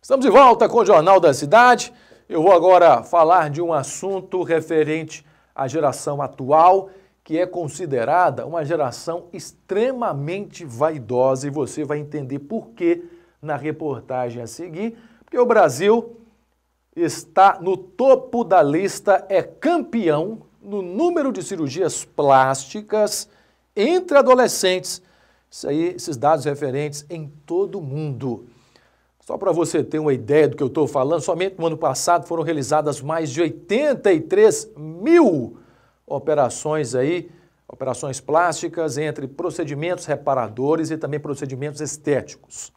Estamos de volta com o Jornal da Cidade. Eu vou agora falar de um assunto referente à geração atual, que é considerada uma geração extremamente vaidosa, e você vai entender por quê na reportagem a seguir, porque o Brasil está no topo da lista, é campeão no número de cirurgias plásticas entre adolescentes. Isso aí, esses dados referentes em todo o mundo. Só para você ter uma ideia do que eu estou falando, somente no ano passado foram realizadas mais de 83 mil operações plásticas, entre procedimentos reparadores e também procedimentos estéticos.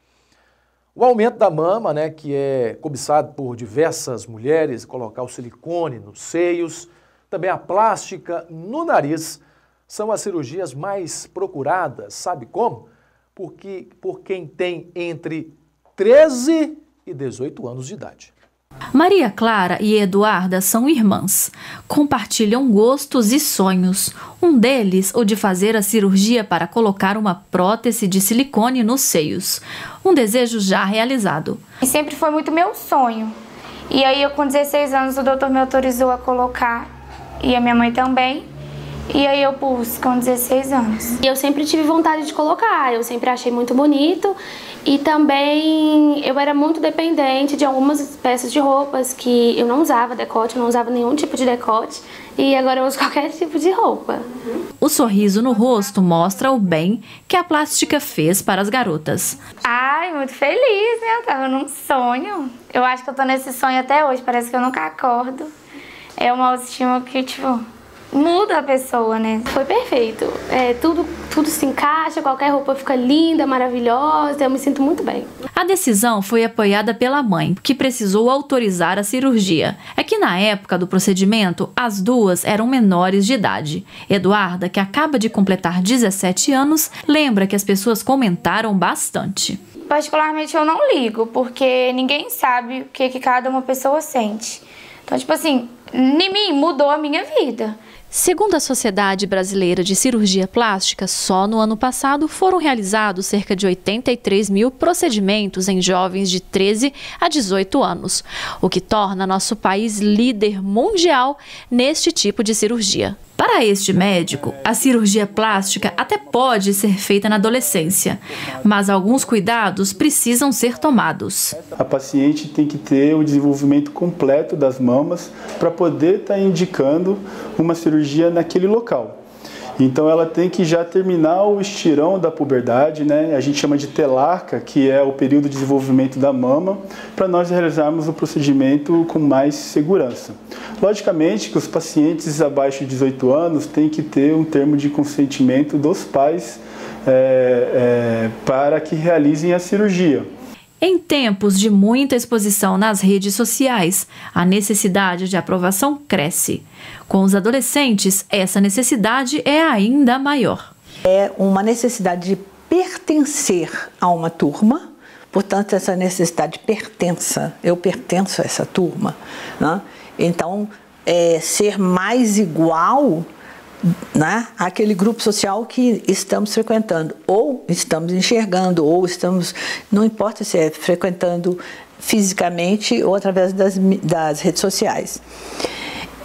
O aumento da mama, que é cobiçado por diversas mulheres, colocar o silicone nos seios, também a plástica no nariz, são as cirurgias mais procuradas. Sabe como? Porque por quem tem entre 13 e 18 anos de idade. Maria Clara e Eduarda são irmãs. Compartilham gostos e sonhos. Um deles, o de fazer a cirurgia para colocar uma prótese de silicone nos seios. Um desejo já realizado. E sempre foi muito meu sonho. E aí, eu com 16 anos, o doutor me autorizou a colocar. E a minha mãe também. E aí eu pus com 16 anos. Eu sempre tive vontade de colocar, eu sempre achei muito bonito. E também eu era muito dependente de algumas peças de roupas que eu não usava decote, eu não usava nenhum tipo de decote. E agora eu uso qualquer tipo de roupa. O sorriso no rosto mostra o bem que a plástica fez para as garotas. Ai, muito feliz, né? Eu tava num sonho. Eu acho que eu tô nesse sonho até hoje, parece que eu nunca acordo. É uma autoestima que, muda a pessoa, né? Foi perfeito. Tudo se encaixa, qualquer roupa fica linda, maravilhosa, eu me sinto muito bem. A decisão foi apoiada pela mãe, que precisou autorizar a cirurgia. É que na época do procedimento, as duas eram menores de idade. Eduarda, que acaba de completar 17 anos, lembra que as pessoas comentaram bastante. Particularmente eu não ligo, porque ninguém sabe o que cada uma pessoa sente. Então, em mim mudou a minha vida. Segundo a Sociedade Brasileira de Cirurgia Plástica, só no ano passado foram realizados cerca de 83 mil procedimentos em jovens de 13 a 18 anos, o que torna nosso país líder mundial neste tipo de cirurgia. Para este médico, a cirurgia plástica até pode ser feita na adolescência, mas alguns cuidados precisam ser tomados. A paciente tem que ter o desenvolvimento completo das mamas para poder estar indicando uma cirurgia naquele local. Então ela tem que já terminar o estirão da puberdade, A gente chama de telarca, que é o período de desenvolvimento da mama, para nós realizarmos o procedimento com mais segurança. Logicamente que os pacientes abaixo de 18 anos têm que ter um termo de consentimento dos pais para que realizem a cirurgia. Em tempos de muita exposição nas redes sociais, a necessidade de aprovação cresce. Com os adolescentes, essa necessidade é ainda maior. É uma necessidade de pertencer a uma turma, portanto, essa necessidade de pertença, eu pertenço a essa turma, Então, ser mais igual aquele grupo social que estamos frequentando, ou estamos enxergando, ou estamos, não importa se é frequentando fisicamente ou através das redes sociais.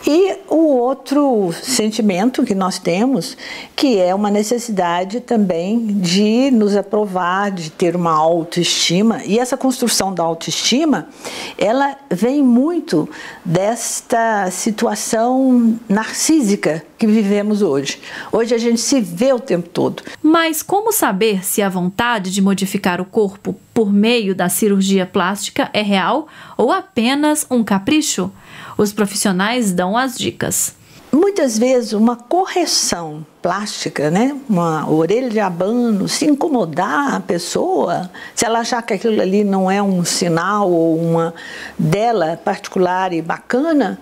E o outro sentimento que nós temos, que é uma necessidade também de nos aprovar, de ter uma autoestima. E essa construção da autoestima, ela vem muito desta situação narcísica que vivemos hoje. Hoje a gente se vê o tempo todo. Mas como saber se a vontade de modificar o corpo por meio da cirurgia plástica é real ou apenas um capricho? Os profissionais dão as dicas. Muitas vezes uma correção plástica, uma orelha de abano, se incomodar a pessoa, se ela achar que aquilo ali não é um sinal ou uma dela particular e bacana,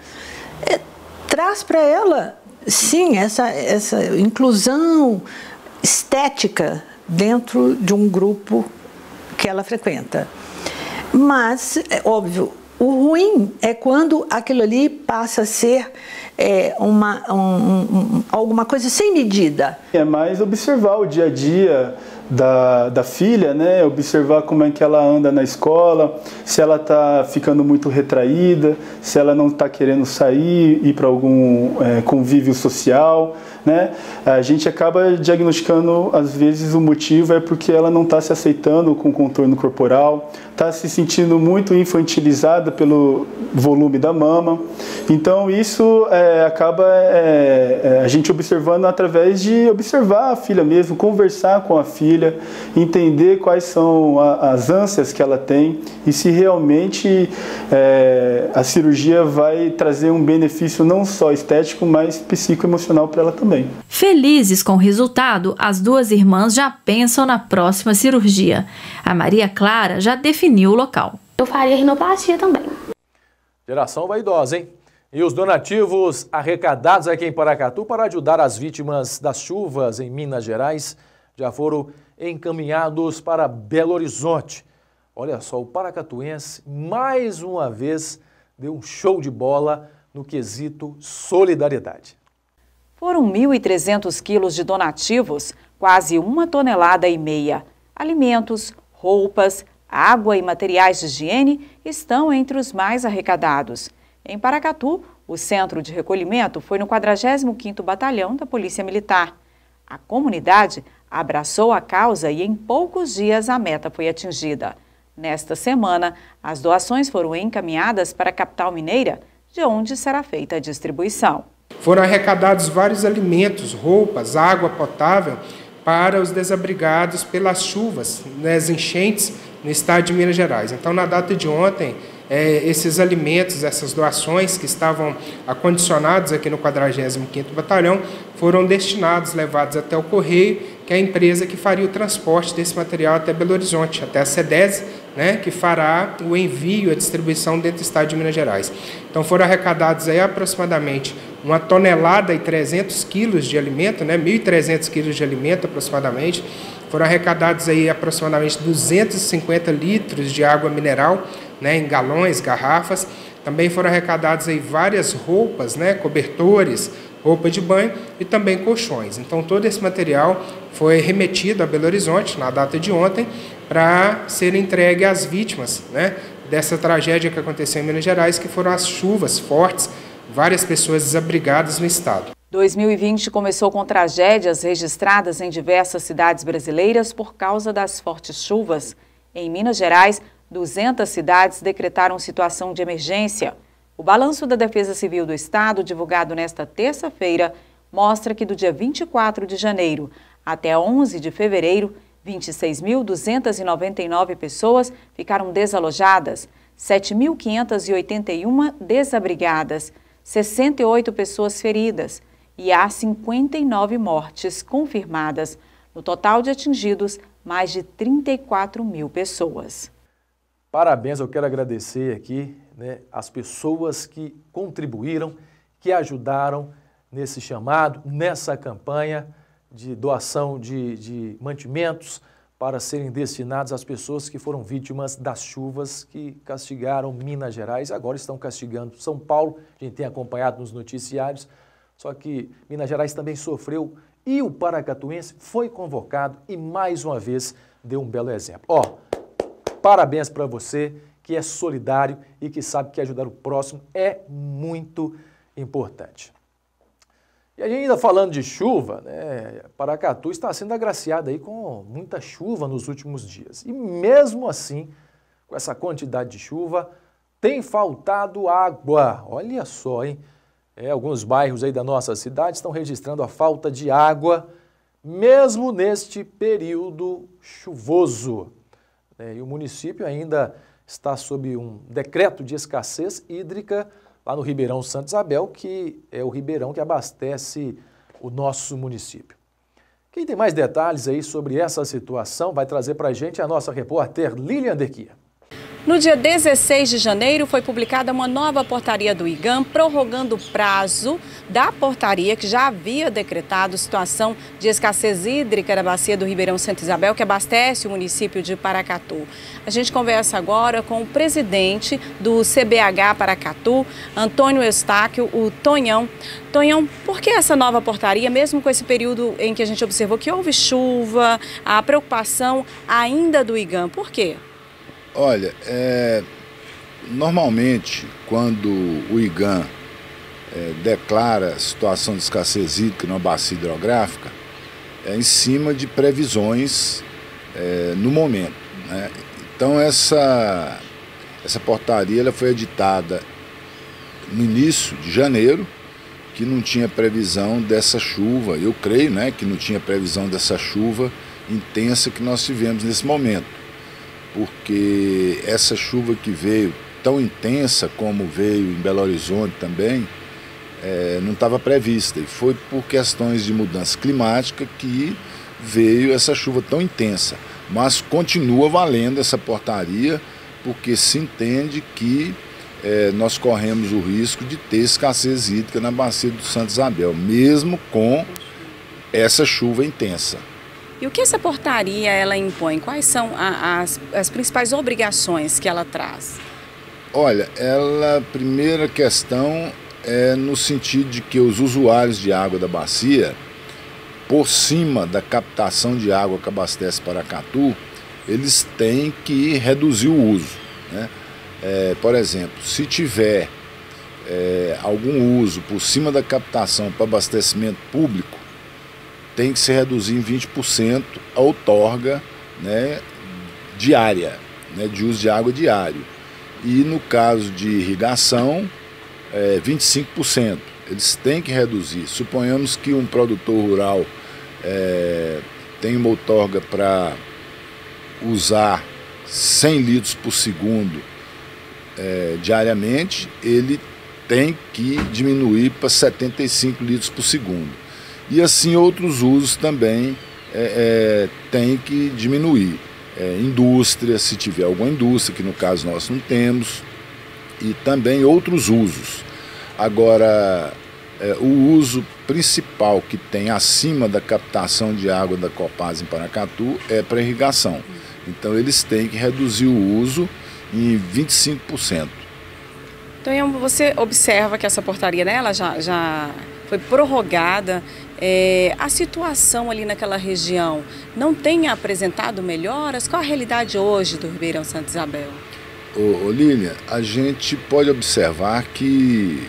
traz para ela, sim, essa inclusão estética dentro de um grupo que ela frequenta. Mas, é óbvio, O ruim é quando aquilo ali passa a ser alguma coisa sem medida. É mais observar o dia a dia da filha, né? Observar como é que ela anda na escola, se ela está ficando muito retraída, se ela não está querendo sair, ir para algum convívio social, né? A gente acaba diagnosticando, às vezes, o motivo é porque ela não está se aceitando com o contorno corporal, está se sentindo muito infantilizada pelo volume da mama. Então, isso acaba a gente observando através de observar a filha mesmo, conversar com a filha, entender quais são as ânsias que ela tem e se realmente a cirurgia vai trazer um benefício não só estético, mas psicoemocional para ela também. Felizes com o resultado, as duas irmãs já pensam na próxima cirurgia. A Maria Clara já definiu o local. Eu faria rinoplastia também. Geração vaidosa, hein? E os donativos arrecadados aqui em Paracatu para ajudar as vítimas das chuvas em Minas Gerais já foram encaminhados para Belo Horizonte. Olha só, o paracatuense mais uma vez deu um show de bola no quesito solidariedade. Foram 1.300 quilos de donativos, quase 1,5 toneladas. Alimentos, roupas, água e materiais de higiene estão entre os mais arrecadados. Em Paracatu, o centro de recolhimento foi no 45º Batalhão da Polícia Militar. A comunidade abraçou a causa e em poucos dias a meta foi atingida. Nesta semana, as doações foram encaminhadas para a capital mineira, de onde será feita a distribuição. Foram arrecadados vários alimentos, roupas, água potável para os desabrigados pelas chuvas, nas enchentes no estado de Minas Gerais. Então, na data de ontem, esses alimentos, essas doações que estavam acondicionados aqui no 45º Batalhão, foram destinados, levados até o Correio, que é a empresa que faria o transporte desse material até Belo Horizonte, até a CEDES, né, que fará o envio, a distribuição dentro do estado de Minas Gerais. Então foram arrecadados aí aproximadamente 1,3 toneladas de alimento, né, 1.300 quilos de alimento aproximadamente. Foram arrecadados aí aproximadamente 250 litros de água mineral, né, em galões, garrafas. Também foram arrecadados aí várias roupas, né, cobertores, roupa de banho e também colchões. Então todo esse material foi remetido a Belo Horizonte na data de ontem para ser entregue às vítimas, né, dessa tragédia que aconteceu em Minas Gerais, que foram as chuvas fortes, várias pessoas desabrigadas no estado. 2020 começou com tragédias registradas em diversas cidades brasileiras por causa das fortes chuvas. Em Minas Gerais, 200 cidades decretaram situação de emergência. O balanço da Defesa Civil do Estado, divulgado nesta terça-feira, mostra que do dia 24 de janeiro até 11 de fevereiro, 26.299 pessoas ficaram desalojadas, 7.581 desabrigadas, 68 pessoas feridas e há 59 mortes confirmadas. No total de atingidos, mais de 34 mil pessoas. Parabéns, eu quero agradecer aqui, né, as pessoas que contribuíram, que ajudaram nesse chamado, nessa campanha de doação de mantimentos para serem destinados às pessoas que foram vítimas das chuvas que castigaram Minas Gerais, agora estão castigando São Paulo, a gente tem acompanhado nos noticiários, só que Minas Gerais também sofreu e o paracatuense foi convocado e mais uma vez deu um belo exemplo. Parabéns para você que é solidário e que sabe que ajudar o próximo é muito importante. E ainda falando de chuva, né, Paracatu está sendo agraciada aí com muita chuva nos últimos dias. E mesmo assim, com essa quantidade de chuva, tem faltado água. Olha só, hein? Alguns bairros aí da nossa cidade estão registrando a falta de água, mesmo neste período chuvoso. E o município ainda está sob um decreto de escassez hídrica lá no Ribeirão Santa Isabel, que é o ribeirão que abastece o nosso município. Quem tem mais detalhes aí sobre essa situação vai trazer para a gente a nossa repórter Lilian Derquia. No dia 16 de janeiro, foi publicada uma nova portaria do IGAM, prorrogando o prazo da portaria que já havia decretado situação de escassez hídrica da bacia do Ribeirão Santa Isabel, que abastece o município de Paracatu. A gente conversa agora com o presidente do CBH Paracatu, Antônio Eustáquio, o Tonhão. Tonhão, por que essa nova portaria, mesmo com esse período em que a gente observou que houve chuva, a preocupação ainda do IGAM, por quê? Olha, normalmente quando o IGAM declara situação de escassez hídrica numa bacia hidrográfica, é em cima de previsões no momento, né? Então essa portaria ela foi editada no início de janeiro, que não tinha previsão dessa chuva, eu creio, né, que não tinha previsão dessa chuva intensa que nós tivemos nesse momento. Porque essa chuva que veio tão intensa como veio em Belo Horizonte também, não estava prevista. E foi por questões de mudança climática que veio essa chuva tão intensa. Mas continua valendo essa portaria, porque se entende que nós corremos o risco de ter escassez hídrica na bacia do Santa Isabel, mesmo com essa chuva intensa. E o que essa portaria ela impõe? Quais são as principais obrigações que ela traz? Olha, a primeira questão é no sentido de que os usuários de água da bacia, por cima da captação de água que abastece Paracatu, eles têm que reduzir o uso, né? Por exemplo, se tiver algum uso por cima da captação para abastecimento público, tem que se reduzir em 20% a outorga, né, diária, né, de uso de água diário. E no caso de irrigação, 25%. Eles têm que reduzir. Suponhamos que um produtor rural tem uma outorga para usar 100 litros por segundo diariamente, ele tem que diminuir para 75 litros por segundo. E assim outros usos também tem que diminuir. Indústria, se tiver alguma indústria, que no caso nós não temos, e também outros usos. Agora, o uso principal que tem acima da captação de água da Copasa em Paracatu é para irrigação. Então eles têm que reduzir o uso em 25%. Então você observa que essa portaria, né, ela já foi prorrogada. A situação ali naquela região não tem apresentado melhoras? Qual a realidade hoje do Ribeirão Santa Isabel? Lília, a gente pode observar que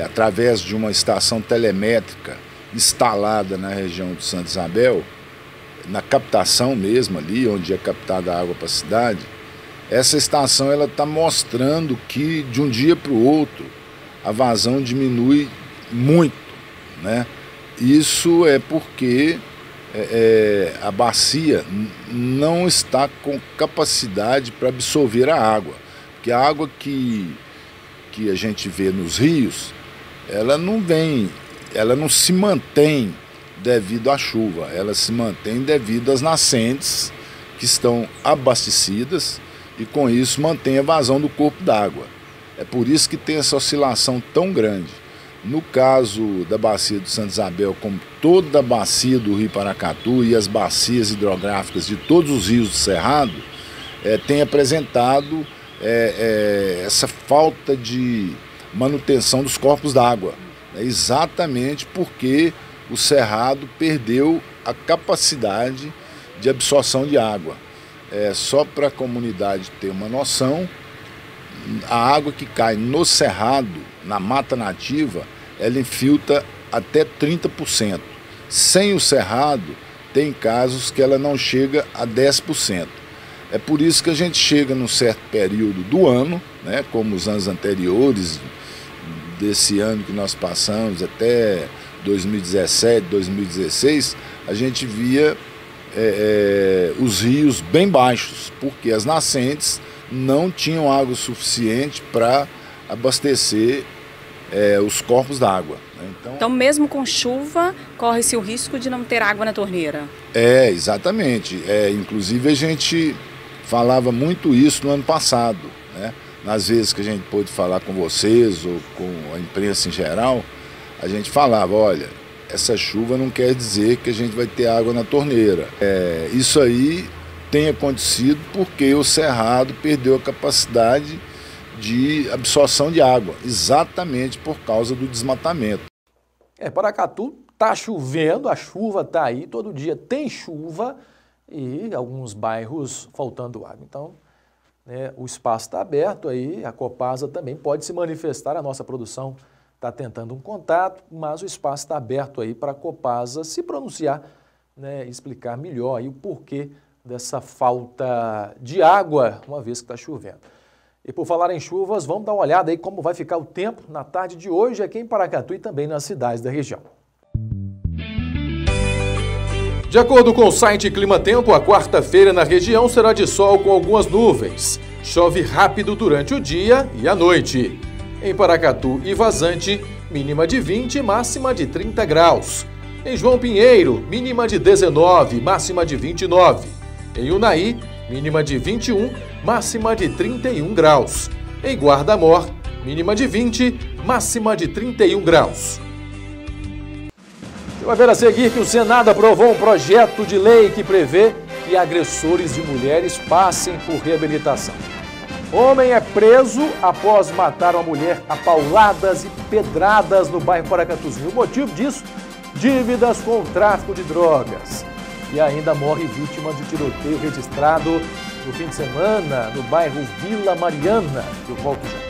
através de uma estação telemétrica instalada na região de Santa Isabel, na captação mesmo ali, onde é captada a água para a cidade, essa estação ela está mostrando que de um dia para o outro a vazão diminui muito, né? Isso é porque a bacia não está com capacidade para absorver a água, porque a água que a gente vê nos rios, ela não se mantém devido à chuva, ela se mantém devido às nascentes que estão abastecidas e com isso mantém a vazão do corpo d'água. É por isso que tem essa oscilação tão grande. No caso da bacia do Santa Isabel, como toda a bacia do Rio Paracatu e as bacias hidrográficas de todos os rios do Cerrado, tem apresentado essa falta de manutenção dos corpos d'água, exatamente porque o Cerrado perdeu a capacidade de absorção de água. Só para a comunidade ter uma noção, a água que cai no Cerrado, na mata nativa, ela infiltra até 30%. Sem o Cerrado, tem casos que ela não chega a 10%. É por isso que a gente chega num certo período do ano, né, como os anos anteriores, desse ano que nós passamos até 2017, 2016, a gente via os rios bem baixos, porque as nascentes não tinham água suficiente para abastecer os corpos d'água. Né? Então, mesmo com chuva, corre-se o risco de não ter água na torneira? Exatamente. Inclusive, a gente falava muito isso no ano passado, né? Nas vezes que a gente pôde falar com vocês ou com a imprensa em geral, a gente falava, olha, essa chuva não quer dizer que a gente vai ter água na torneira. Isso aí tem acontecido porque o Cerrado perdeu a capacidade de absorção de água, exatamente por causa do desmatamento. Paracatu está chovendo, a chuva está aí, todo dia tem chuva e alguns bairros faltando água. Então, o espaço está aberto aí, a Copasa também pode se manifestar, a nossa produção está tentando um contato, mas o espaço está aberto aí para a Copasa se pronunciar, explicar melhor aí o porquê dessa falta de água, uma vez que está chovendo. E por falar em chuvas, vamos dar uma olhada aí como vai ficar o tempo na tarde de hoje aqui em Paracatu e também nas cidades da região. De acordo com o site Clima Tempo, a quarta-feira na região será de sol com algumas nuvens. Chove rápido durante o dia e a noite. Em Paracatu e Vazante, mínima de 20, máxima de 30 graus. Em João Pinheiro, mínima de 19, máxima de 29. Em Unai, mínima de 21, máxima de 31 graus. Em Guarda-Mor, mínima de 20, máxima de 31 graus. Você vai ver a seguir que o Senado aprovou um projeto de lei que prevê que agressores de mulheres passem por reabilitação. Homem é preso após matar uma mulher a pauladas e pedradas no bairro Paracatuzinho. O motivo disso, dívidas com o tráfico de drogas. E ainda morre vítima de tiroteio registrado no fim de semana no bairro Vila Mariana. Eu volto já.